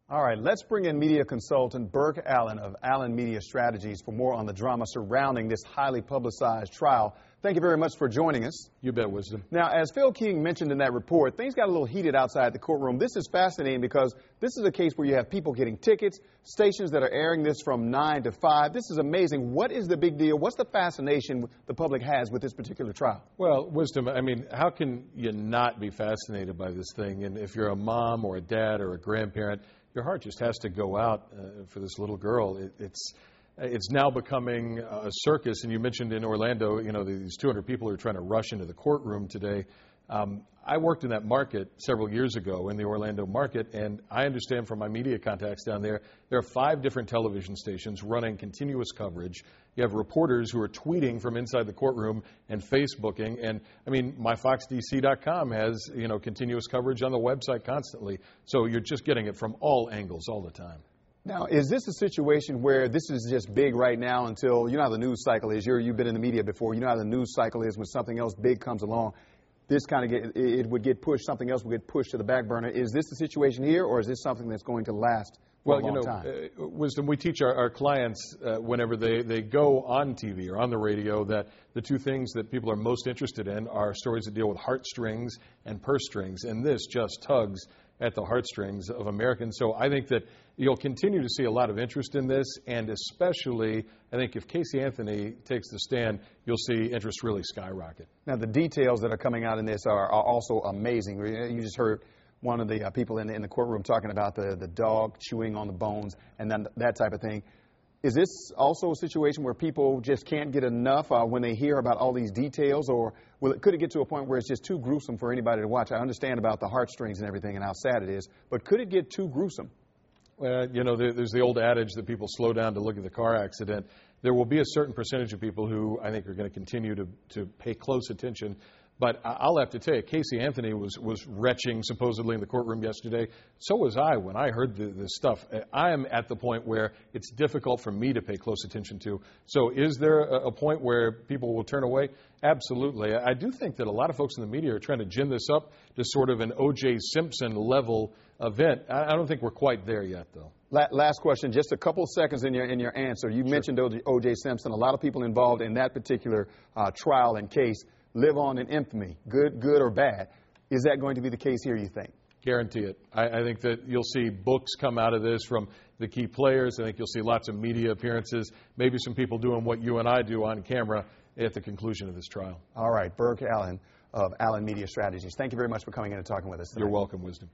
All right, let's bring in media consultant Burke Allen of Allen Media Strategies for more on the drama surrounding this highly publicized trial. Thank you very much for joining us. You bet, Wisdom. Now, as Phil King mentioned in that report, things got a little heated outside the courtroom. This is fascinating because this is a case where you have people getting tickets, stations that are airing this from 9 to 5. This is amazing. What is the big deal? What's the fascination the public has with this particular trial? Well, Wisdom, I mean, how can you not be fascinated by this thing? And if you're a mom or a dad or a grandparent, your heart just has to go out for this little girl. It's now becoming a circus, and you mentioned in Orlando, you know, these 200 people are trying to rush into the courtroom today. I worked in that market several years ago, in the Orlando market, and I understand from my media contacts down there, there are 5 different television stations running continuous coverage. You have reporters who are tweeting from inside the courtroom and Facebooking, and I mean, myfoxdc.com has, you know, continuous coverage on the website constantly. So you're just getting it from all angles all the time. Now, is this a situation where this is just big right now until, you know how the news cycle is, you've been in the media before, you know how the news cycle is when something else big comes along, this kind of it would get pushed, something else would get pushed to the back burner. Is this the situation here, or is this something that's going to last for a long time? Wisdom, we teach our clients whenever they go on TV or on the radio that the 2 things that people are most interested in are stories that deal with heartstrings and purse strings, and this just tugs at the heartstrings of Americans. So I think that you'll continue to see a lot of interest in this, and especially, I think if Casey Anthony takes the stand, you'll see interest really skyrocket. Now, the details that are coming out in this are also amazing. You just heard one of the people in the courtroom talking about the dog chewing on the bones and then that type of thing. Is this also a situation where people just can't get enough when they hear about all these details, or could it get to a point where it's just too gruesome for anybody to watch? I understand about the heartstrings and everything and how sad it is, but could it get too gruesome? Well, you know, there's the old adage that people slow down to look at the car accident. There will be a certain percentage of people who I think are going to continue to pay close attention. But I'll have to tell you, Casey Anthony was retching supposedly in the courtroom yesterday. So was I when I heard this stuff. I am at the point where it's difficult for me to pay close attention to. So is there a point where people will turn away? Absolutely. I do think that a lot of folks in the media are trying to gin this up to sort of an O.J. Simpson level event. I don't think we're quite there yet, though. Last question, just a couple of seconds in your answer. You mentioned O.J. Simpson. A lot of people involved in that particular trial and case live on in infamy, good or bad. Is that going to be the case here, you think? Guarantee it. I think that you'll see books come out of this from the key players. I think you'll see lots of media appearances, maybe some people doing what you and I do on camera at the conclusion of this trial. All right, Burke Allen of Allen Media Strategies. Thank you very much for coming in and talking with us today. You're welcome, Wisdom.